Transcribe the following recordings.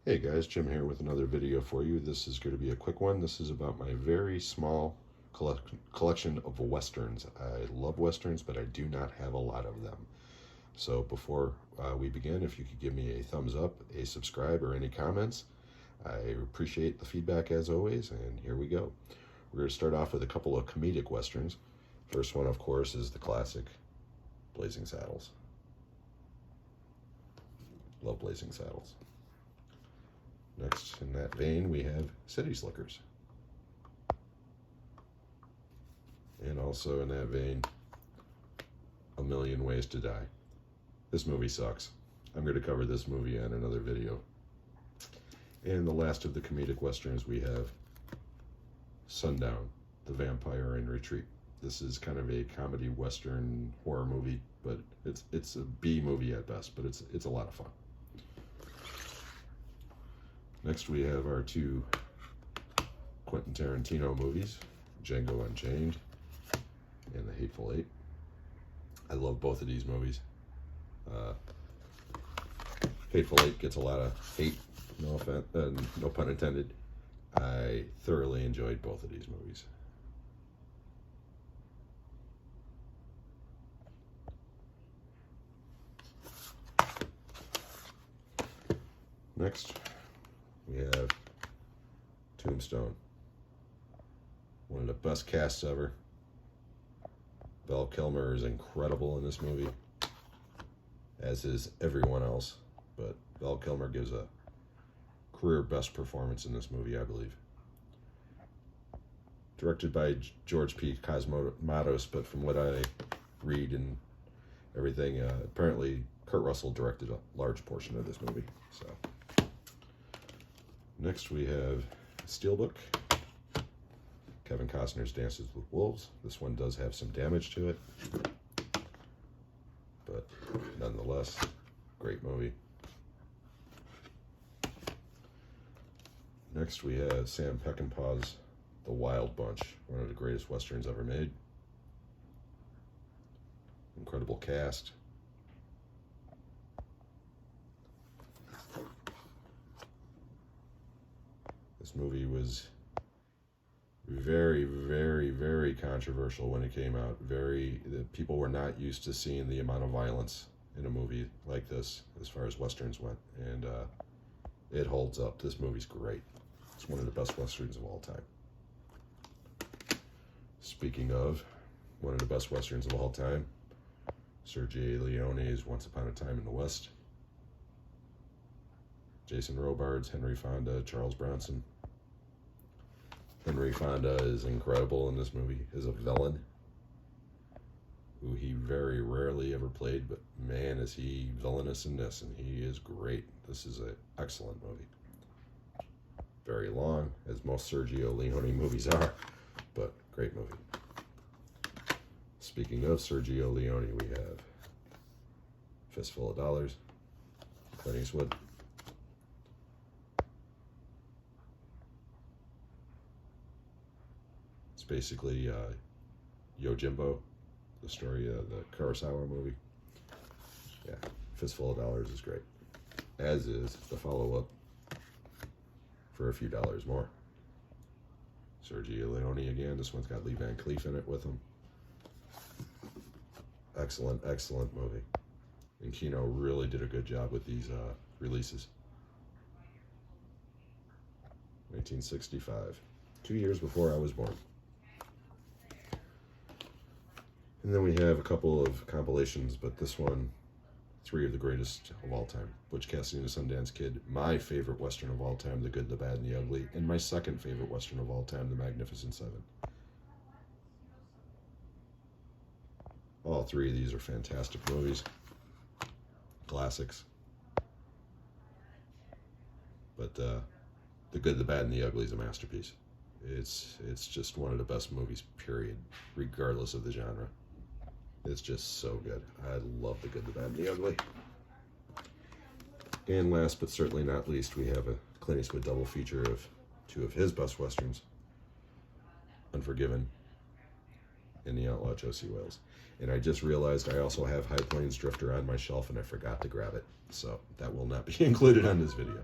Hey guys, Jim here with another video for you. This is going to be a quick one. This is about my very small collection of Westerns. I love Westerns, but I do not have a lot of them. So before we begin, if you could give me a thumbs up, a subscribe, or any comments, I appreciate the feedback as always, and here we go. We're going to start off with a couple of comedic Westerns. First one, of course, is the classic Blazing Saddles. Love Blazing Saddles. Next in that vein, we have City Slickers. And also in that vein, A Million Ways to Die. This movie sucks. I'm going to cover this movie on another video. And the last of the comedic westerns, we have Sundown, The Vampire in Retreat. This is kind of a comedy western horror movie, but it's a B movie at best, but it's a lot of fun. Next, we have our two Quentin Tarantino movies, Django Unchained and The Hateful Eight. I love both of these movies. Hateful Eight gets a lot of hate, no offense, no pun intended. I thoroughly enjoyed both of these movies. Next, we have Tombstone. One of the best casts ever. Val Kilmer is incredible in this movie, as is everyone else, but Val Kilmer gives a career best performance in this movie, I believe. Directed by George P. Cosmatos, but from what I read and everything, apparently Kurt Russell directed a large portion of this movie. So next we have Steelbook. Kevin Costner's Dances with Wolves. This one does have some damage to it, but nonetheless, great movie. Next we have Sam Peckinpah's The Wild Bunch, one of the greatest westerns ever made. Incredible cast. This movie was very, very, very controversial when it came out. People were not used to seeing the amount of violence in a movie like this as far as westerns went, and it holds up. This movie's great. It's one of the best westerns of all time. Speaking of one of the best westerns of all time, Sergio Leone's Once Upon a Time in the West. Jason Robards, Henry Fonda, Charles Bronson. Henry Fonda is incredible in this movie as a villain, who he very rarely ever played, but man, is he villainous in this, and he is great. This is an excellent movie. Very long, as most Sergio Leone movies are, but great movie. Speaking of Sergio Leone, we have Fistful of Dollars, Clint Eastwood. It's basically Yojimbo, the story of the Kurosawa movie. Yeah, Fistful of Dollars is great, as is the follow-up for a few dollars more. Sergio Leone again. This one's got Lee Van Cleef in it with him. Excellent, excellent movie. And Kino really did a good job with these releases. 1965, 2 years before I was born. And then we have a couple of compilations, but this one, three of the greatest of all time. Butch Cassidy and the Sundance Kid, my favorite Western of all time, The Good, the Bad, and the Ugly, and my second favorite Western of all time, The Magnificent Seven. All three of these are fantastic movies, classics. But The Good, the Bad, and the Ugly is a masterpiece. It's just one of the best movies, period, regardless of the genre. It's just so good. I love The Good, the Bad, and the Ugly. And last but certainly not least, we have a Clint Eastwood double feature of two of his best westerns, Unforgiven and The Outlaw Josie Wales. And I just realized I also have High Plains Drifter on my shelf, and I forgot to grab it. So that will not be included on this video.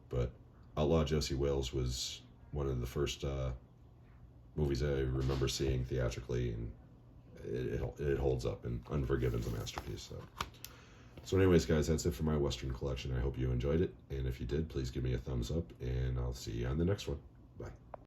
But Outlaw Josey Wales was one of the first movies I remember seeing theatrically, and it holds up, and Unforgiven's a masterpiece. So anyways, guys, that's it for my Western collection. I hope you enjoyed it, and if you did, please give me a thumbs up, and I'll see you on the next one. Bye.